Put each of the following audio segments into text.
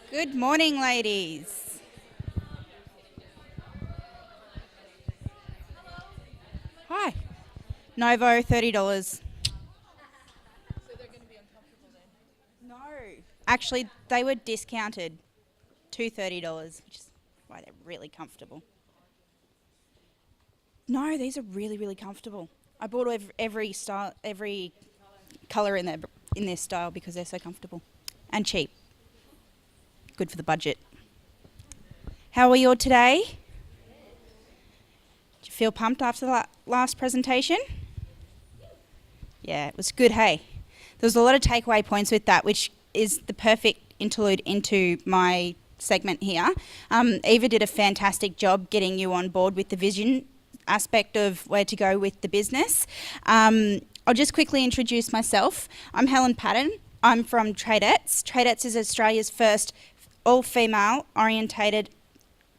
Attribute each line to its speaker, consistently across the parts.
Speaker 1: Good morning, ladies. Hi. Novo, $30. No. Actually, they were discounted to $30, which is why they're really comfortable. No, these are really, really comfortable. I bought every style, every colour in their style because they're so comfortable and cheap. Good for the budget. How are you all today? Do you feel pumped after the last presentation? Yeah, it was good, hey. There was a lot of takeaway points with that, which is the perfect interlude into my segment here. Eva did a fantastic job getting you on board with the vision aspect of where to go with the business. I'll just quickly introduce myself. I'm Helen Paddon. I'm from Tradettes. Tradettes is Australia's first all-female orientated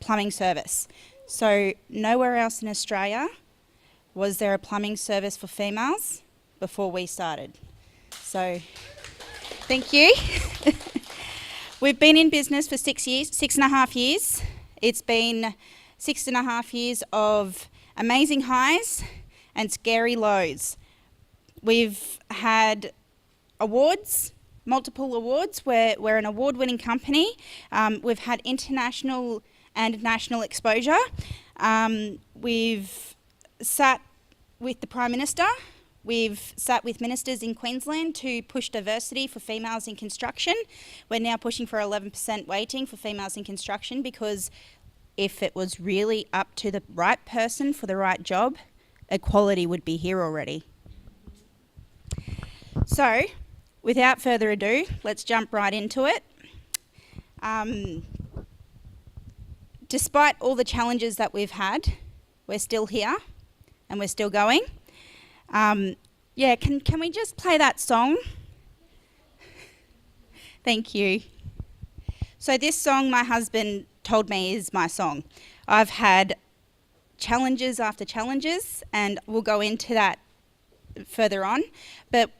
Speaker 1: plumbing service. So nowhere else in Australia was there a plumbing service for females before we started. So thank you. We've been in business for 6.5 years. It's been 6.5 years of amazing highs and scary lows. We've had awards, multiple awards. We're an award-winning company. We've had international and national exposure. We've sat with the Prime Minister. We've sat with ministers in Queensland to push diversity for females in construction. We're now pushing for 11% weighting for females in construction because if it was really up to the right person for the right job, equality would be here already. So, without further ado, let's jump right into it. Despite all the challenges that we've had, we're still here and we're still going. Can we just play that song? Thank you. So this song my husband told me is my song. I've had challenges after challenges, and we'll go into that further on. But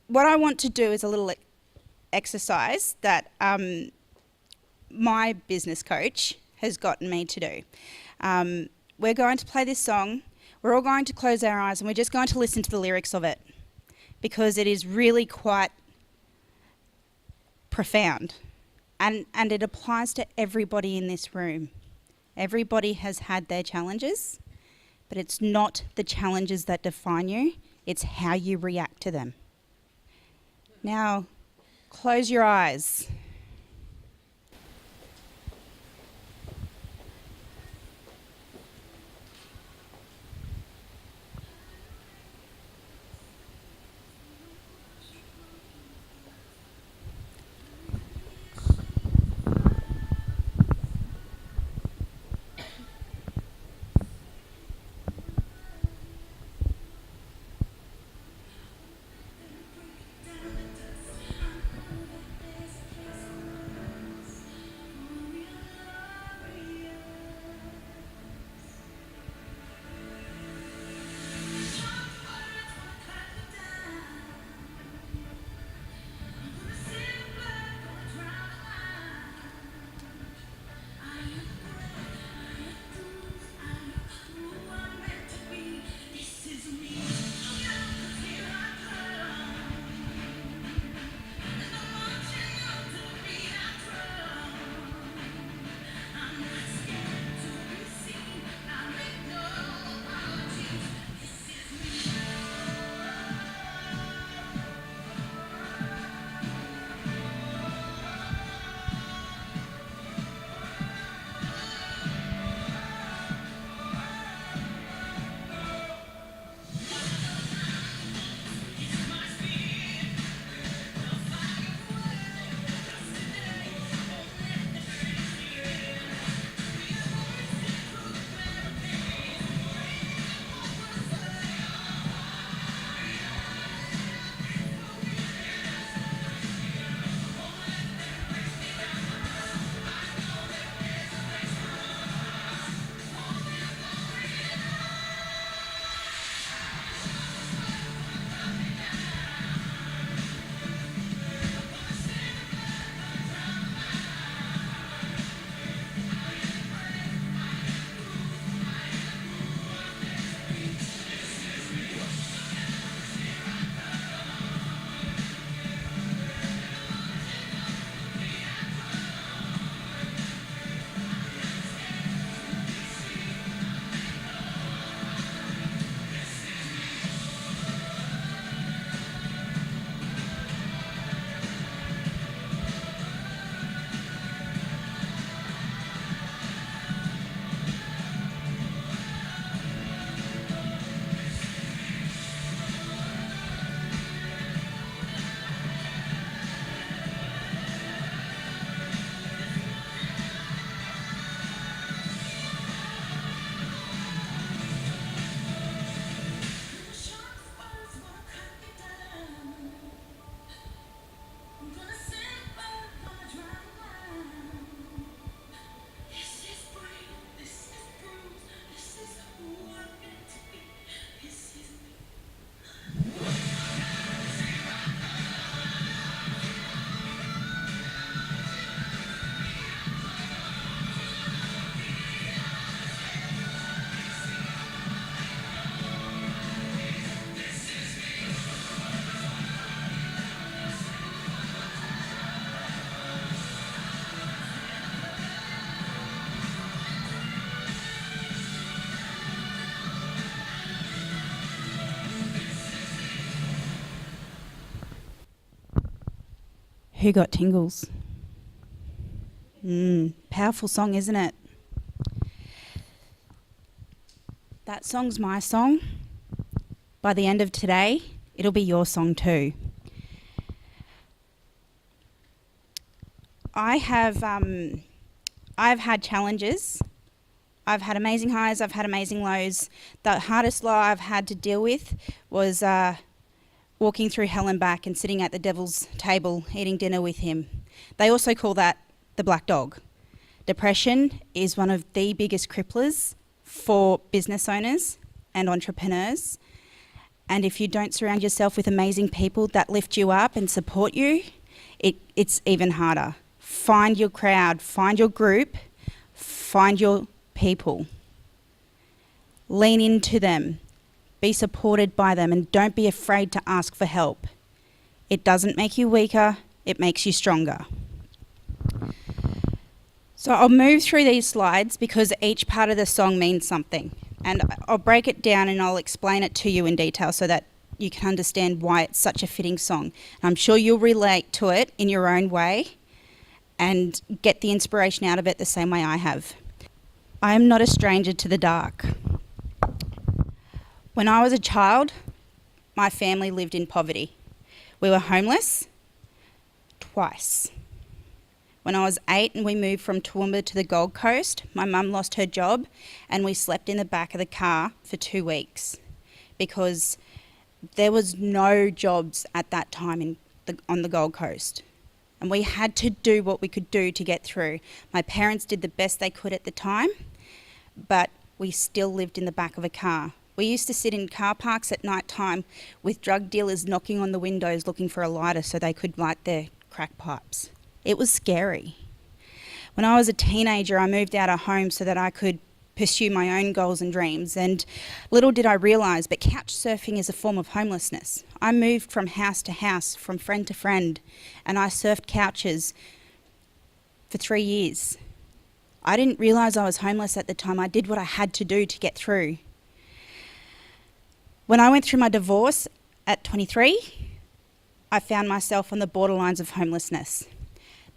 Speaker 1: what I want to do is a little exercise that my business coach has gotten me to do. We're going to play this song. We're all going to close our eyes and we're just going to listen to the lyrics of it because it is really quite profound and it applies to everybody in this room. Everybody has had their challenges, but it's not the challenges that define you, it's how you react to them. Now, close your eyes. Who got tingles? Powerful song, isn't it? That song's my song. By the end of today, it'll be your song too. I've had challenges. I've had amazing highs, I've had amazing lows. The hardest low I've had to deal with was walking through hell and back and sitting at the devil's table eating dinner with him. They also call that the black dog. Depression is one of the biggest cripplers for business owners and entrepreneurs. And if you don't surround yourself with amazing people that lift you up and support you, it's even harder. Find your crowd, find your group, find your people. Lean into them, be supported by them, and don't be afraid to ask for help. It doesn't make you weaker, it makes you stronger. So I'll move through these slides because each part of the song means something. And I'll break it down and I'll explain it to you in detail so that you can understand why it's such a fitting song. I'm sure you'll relate to it in your own way and get the inspiration out of it the same way I have. I am not a stranger to the dark. When I was a child, my family lived in poverty. We were homeless twice. When I was 8 and we moved from Toowoomba to the Gold Coast, my mum lost her job and we slept in the back of the car for 2 weeks because there was no jobs at that time on the Gold Coast. And we had to do what we could do to get through. My parents did the best they could at the time, but we still lived in the back of a car. We used to sit in car parks at night time with drug dealers knocking on the windows looking for a lighter so they could light their crack pipes. It was scary. When I was a teenager, I moved out of home so that I could pursue my own goals and dreams. And little did I realise, but couch surfing is a form of homelessness. I moved from house to house, from friend to friend, and I surfed couches for 3 years. I didn't realise I was homeless at the time. I did what I had to do to get through. When I went through my divorce at 23, I found myself on the borderlines of homelessness.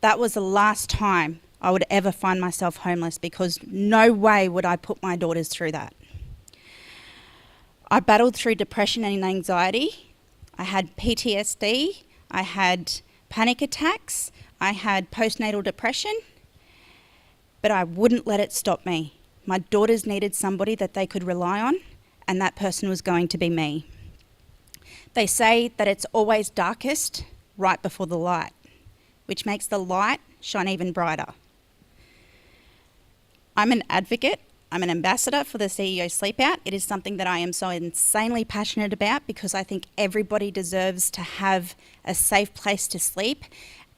Speaker 1: That was the last time I would ever find myself homeless because no way would I put my daughters through that. I battled through depression and anxiety. I had PTSD. I had panic attacks. I had postnatal depression. But I wouldn't let it stop me. My daughters needed somebody that they could rely on, and that person was going to be me. They say that it's always darkest right before the light, which makes the light shine even brighter. I'm an advocate, I'm an ambassador for the CEO Sleep Out. It is something that I am so insanely passionate about because I think everybody deserves to have a safe place to sleep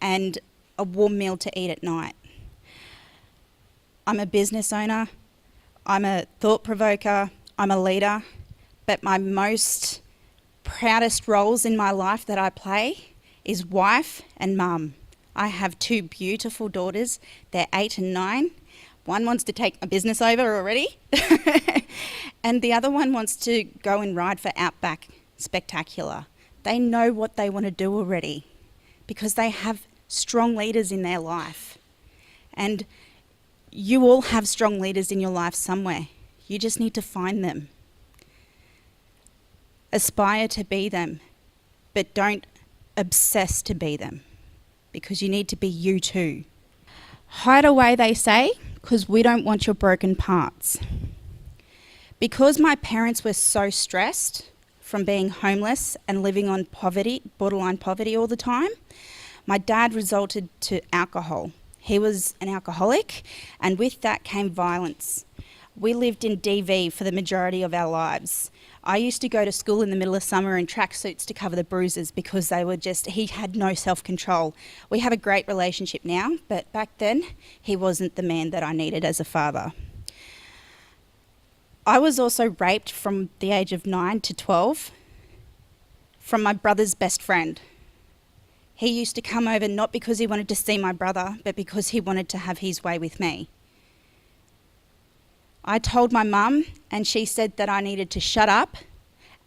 Speaker 1: and a warm meal to eat at night. I'm a business owner, I'm a thought provoker, I'm a leader, but my most proudest roles in my life that I play is wife and mum. I have 2 beautiful daughters. They're 8 and 9. One wants to take my business over already, and the other one wants to go and ride for Outback Spectacular. They know what they want to do already because they have strong leaders in their life. And you all have strong leaders in your life somewhere. You just need to find them. Aspire to be them, but don't obsess to be them, because you need to be you too. Hide away, they say, because we don't want your broken parts. Because my parents were so stressed from being homeless and living on poverty, borderline poverty all the time, my dad resorted to alcohol. He was an alcoholic, and with that came violence. We lived in DV for the majority of our lives. I used to go to school in the middle of summer in tracksuits to cover the bruises because he had no self-control. We have a great relationship now, but back then he wasn't the man that I needed as a father. I was also raped from the age of 9 to 12 from my brother's best friend. He used to come over not because he wanted to see my brother, but because he wanted to have his way with me. I told my mum, and she said that I needed to shut up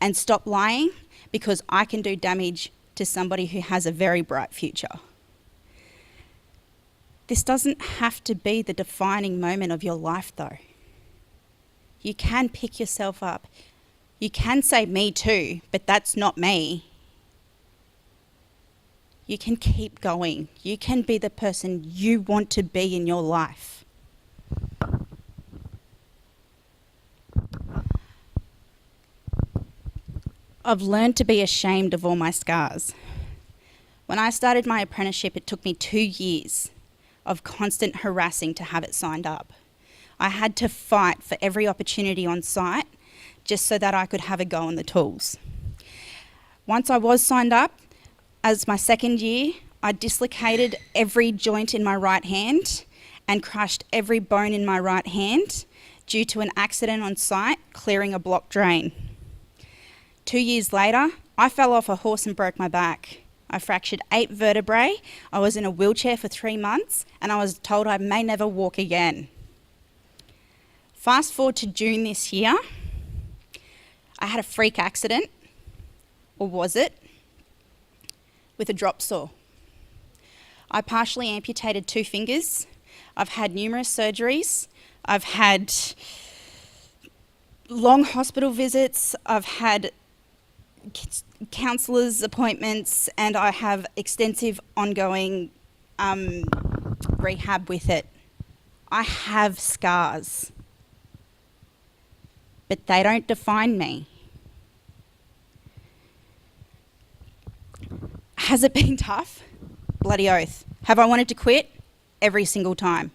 Speaker 1: and stop lying because I can do damage to somebody who has a very bright future. This doesn't have to be the defining moment of your life, though. You can pick yourself up. You can say, me too, but that's not me. You can keep going. You can be the person you want to be in your life. I've learned to be ashamed of all my scars. When I started my apprenticeship, it took me 2 years of constant harassing to have it signed up. I had to fight for every opportunity on site just so that I could have a go on the tools. Once I was signed up, as my second year, I dislocated every joint in my right hand and crushed every bone in my right hand due to an accident on site clearing a blocked drain. 2 years later, I fell off a horse and broke my back. I fractured 8 vertebrae, I was in a wheelchair for 3 months, and I was told I may never walk again. Fast forward to June this year, I had a freak accident, or was it, with a drop saw. I partially amputated 2 fingers. I've had numerous surgeries. I've had long hospital visits. I've had counsellors' appointments, and I have extensive ongoing rehab with it. I have scars, but they don't define me. Has it been tough? Bloody oath. Have I wanted to quit? Every single time.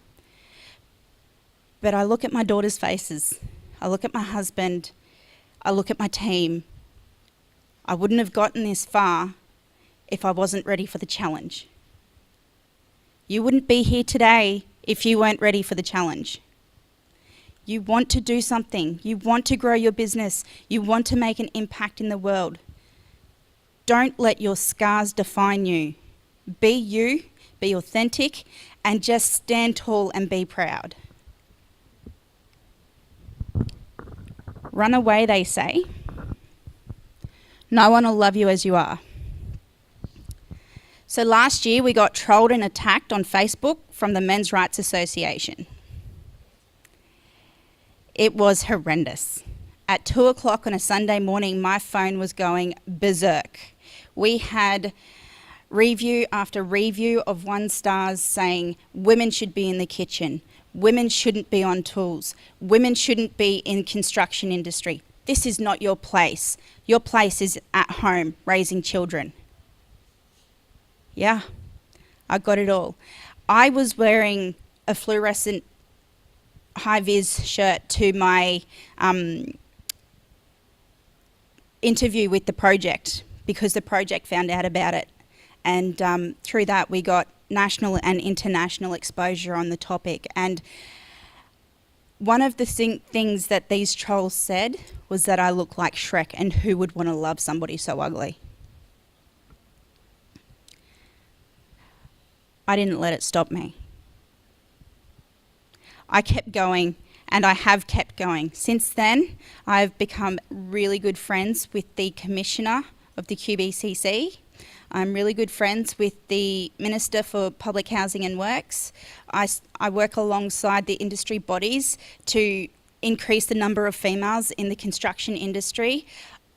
Speaker 1: But I look at my daughter's faces. I look at my husband. I look at my team. I wouldn't have gotten this far if I wasn't ready for the challenge. You wouldn't be here today if you weren't ready for the challenge. You want to do something. You want to grow your business. You want to make an impact in the world. Don't let your scars define you. Be you, be authentic, and just stand tall and be proud. Run away, they say. No one will love you as you are. So last year we got trolled and attacked on Facebook from the Men's Rights Association. It was horrendous. At 2 o'clock on a Sunday morning, my phone was going berserk. We had review after review of 1 stars saying women should be in the kitchen, women shouldn't be on tools, women shouldn't be in construction industry. This is not your place. Your place is at home raising children. Yeah, I got it all. I was wearing a fluorescent high-vis shirt to my interview with the project because the project found out about it. And through that, we got national and international exposure on the topic. And one of the things that these trolls said was that I look like Shrek, and who would want to love somebody so ugly? I didn't let it stop me. I kept going, and I have kept going. Since then, I've become really good friends with the Commissioner of the QBCC. I'm really good friends with the Minister for Public Housing and Works. I work alongside the industry bodies to increase the number of females in the construction industry.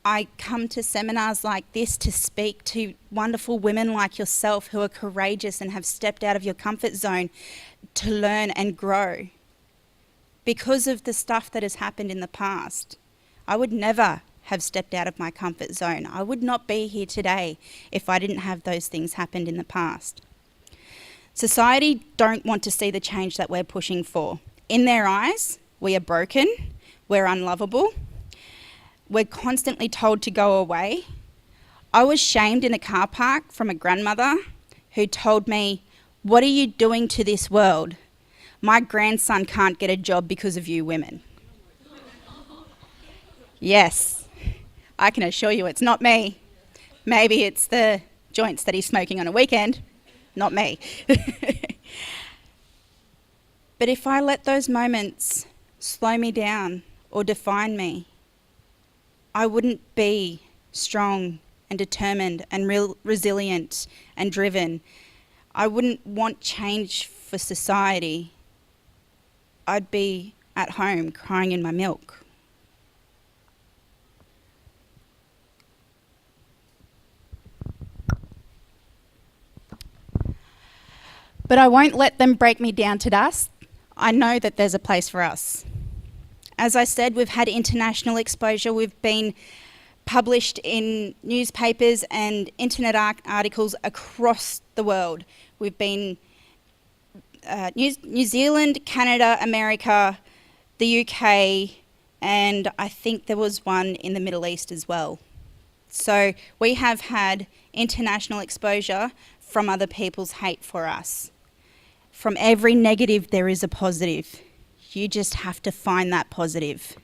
Speaker 1: I come to seminars like this to speak to wonderful women like yourself who are courageous and have stepped out of your comfort zone to learn and grow. Because of the stuff that has happened in the past, I would never have stepped out of my comfort zone. I would not be here today if I didn't have those things happened in the past. Society don't want to see the change that we're pushing for. In their eyes, we are broken, we're unlovable, we're constantly told to go away. I was shamed in a car park from a grandmother who told me, "What are you doing to this world? My grandson can't get a job because of you women." Yes, I can assure you it's not me. Maybe it's the joints that he's smoking on a weekend, not me. But if I let those moments slow me down or define me, I wouldn't be strong and determined and resilient and driven. I wouldn't want change for society. I'd be at home crying in my milk. But I won't let them break me down to dust. I know that there's a place for us. As I said, we've had international exposure. We've been published in newspapers and internet articles across the world. We've been New Zealand, Canada, America, the UK, and I think there was one in the Middle East as well. So we have had international exposure from other people's hate for us. From every negative, there is a positive. You just have to find that positive.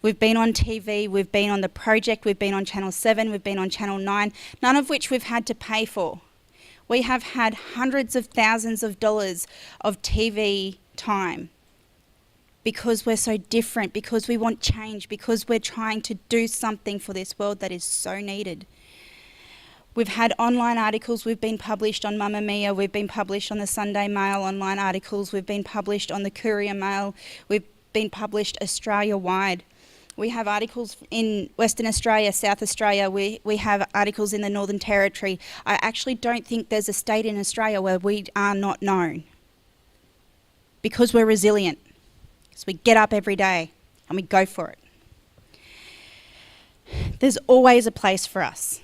Speaker 1: We've been on TV, we've been on The Project, we've been on Channel 7, we've been on Channel 9, none of which we've had to pay for. We have had hundreds of thousands of dollars of TV time because we're so different, because we want change, because we're trying to do something for this world that is so needed. We've had online articles, we've been published on Mamma Mia, we've been published on the Sunday Mail online articles, we've been published on the Courier Mail, we've been published Australia-wide. We have articles in Western Australia, South Australia, we have articles in the Northern Territory. I actually don't think there's a state in Australia where we are not known. Because we're resilient. So we get up every day and we go for it. There's always a place for us.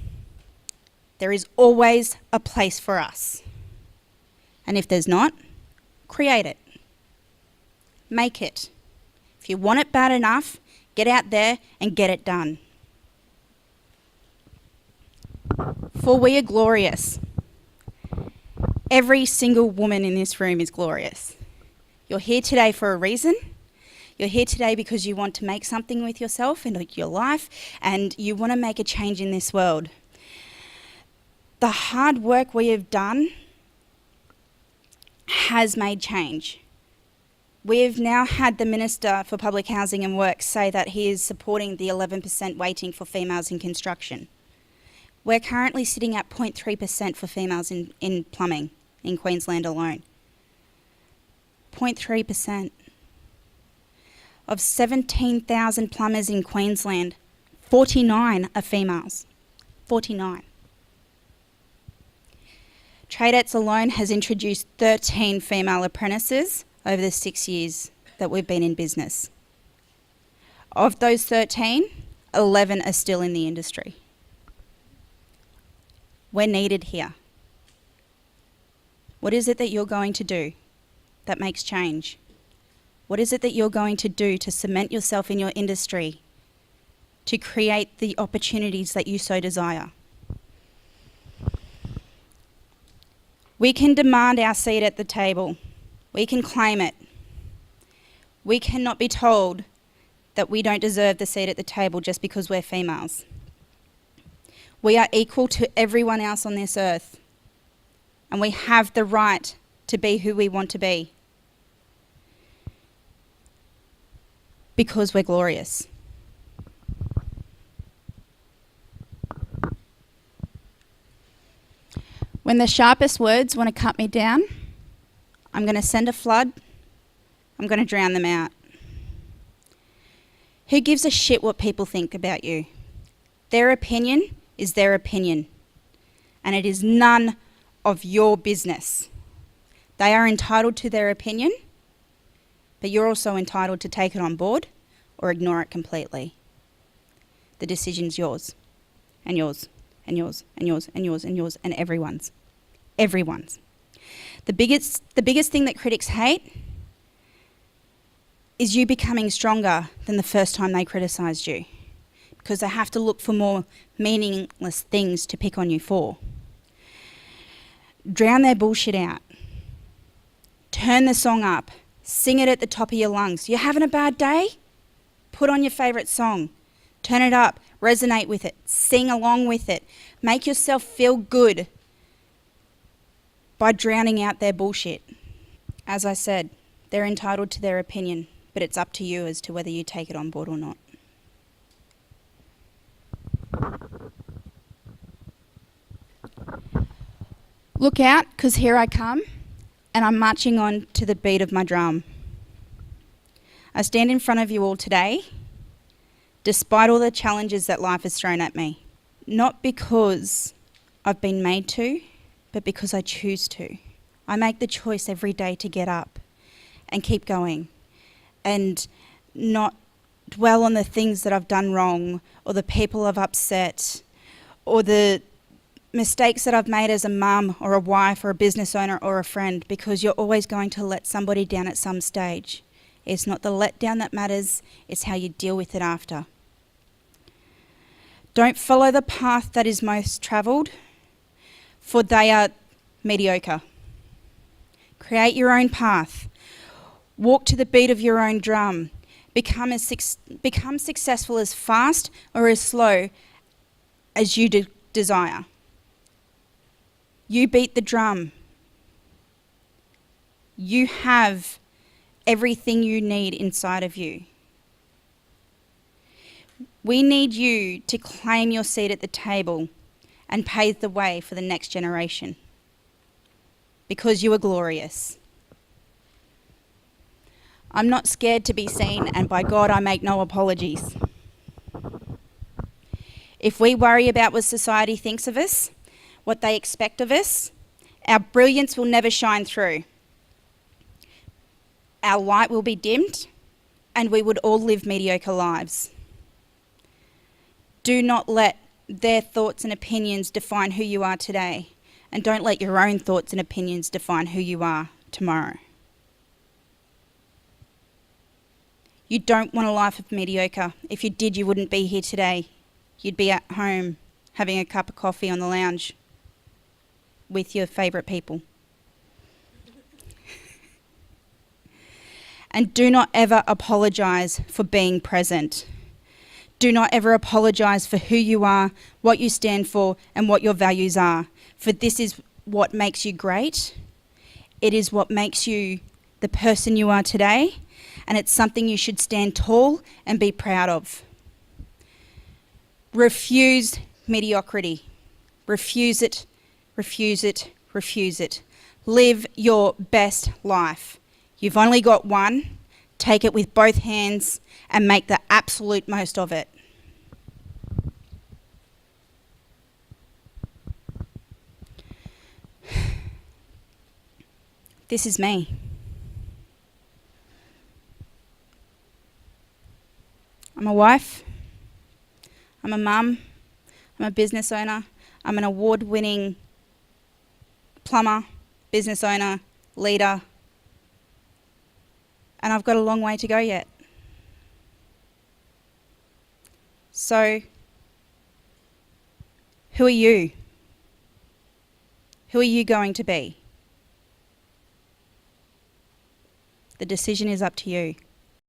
Speaker 1: There is always a place for us. And if there's not, create it. Make it. If you want it bad enough, get out there and get it done. For we are glorious. Every single woman in this room is glorious. You're here today for a reason. You're here today because you want to make something with yourself and your life, and you want to make a change in this world. The hard work we have done has made change. We've now had the Minister for Public Housing and Works say that he is supporting the 11% weighting for females in construction. We're currently sitting at 0.3% for females in plumbing in Queensland alone. 0.3%. Of 17,000 plumbers in Queensland, 49 are females. 49. Tradettes alone has introduced 13 female apprentices over the 6 years that we've been in business. Of those 13, 11 are still in the industry. We're needed here. What is it that you're going to do that makes change? What is it that you're going to do to cement yourself in your industry, to create the opportunities that you so desire? We can demand our seat at the table. We can claim it. We cannot be told that we don't deserve the seat at the table just because we're females. We are equal to everyone else on this earth, and we have the right to be who we want to be because we're glorious. When the sharpest words want to cut me down, I'm going to send a flood. I'm going to drown them out. Who gives a shit what people think about you? Their opinion is their opinion, and it is none of your business. They are entitled to their opinion, but you're also entitled to take it on board or ignore it completely. The decision's yours, and yours, and yours, and yours, and yours, and yours, and everyone's. Everyone's. The biggest thing that critics hate is you becoming stronger than the first time they criticised you, because they have to look for more meaningless things to pick on you for. Drown their bullshit out. Turn the song up. Sing it at the top of your lungs. You're having a bad day? Put on your favourite song. Turn it up. Resonate with it. Sing along with it. Make yourself feel good by drowning out their bullshit. As I said, they're entitled to their opinion, but it's up to you as to whether you take it on board or not. Look out, because here I come, and I'm marching on to the beat of my drum. I stand in front of you all today, despite all the challenges that life has thrown at me. Not because I've been made to, but because I choose to. I make the choice every day to get up and keep going and not dwell on the things that I've done wrong or the people I've upset or the mistakes that I've made as a mum or a wife or a business owner or a friend, because you're always going to let somebody down at some stage. It's not the letdown that matters, it's how you deal with it after. Don't follow the path that is most travelled, for they are mediocre. Create your own path. Walk to the beat of your own drum. Become successful as fast or as slow as you desire. You beat the drum. You have everything you need inside of you. We need you to claim your seat at the table and pave the way for the next generation, because you are glorious. I'm not scared to be seen, and by God, I make no apologies. If we worry about what society thinks of us, what they expect of us, our brilliance will never shine through. Our light will be dimmed, and we would all live mediocre lives. Do not let their thoughts and opinions define who you are today, and don't let your own thoughts and opinions define who you are tomorrow. You don't want a life of mediocre. If you did, you wouldn't be here today. You'd be at home having a cup of coffee on the lounge with your favourite people. And do not ever apologise for being present. Do not ever apologise for who you are, what you stand for, and what your values are. For this is what makes you great. It is what makes you the person you are today, and it's something you should stand tall and be proud of. Refuse mediocrity. Refuse it, refuse it, refuse it. Live your best life. You've only got one. Take it with both hands and make the absolute most of it. This is me. I'm a wife. I'm a mum. I'm a business owner. I'm an award-winning plumber, business owner, leader. And I've got a long way to go yet. So, who are you? Who are you going to be? The decision is up to you.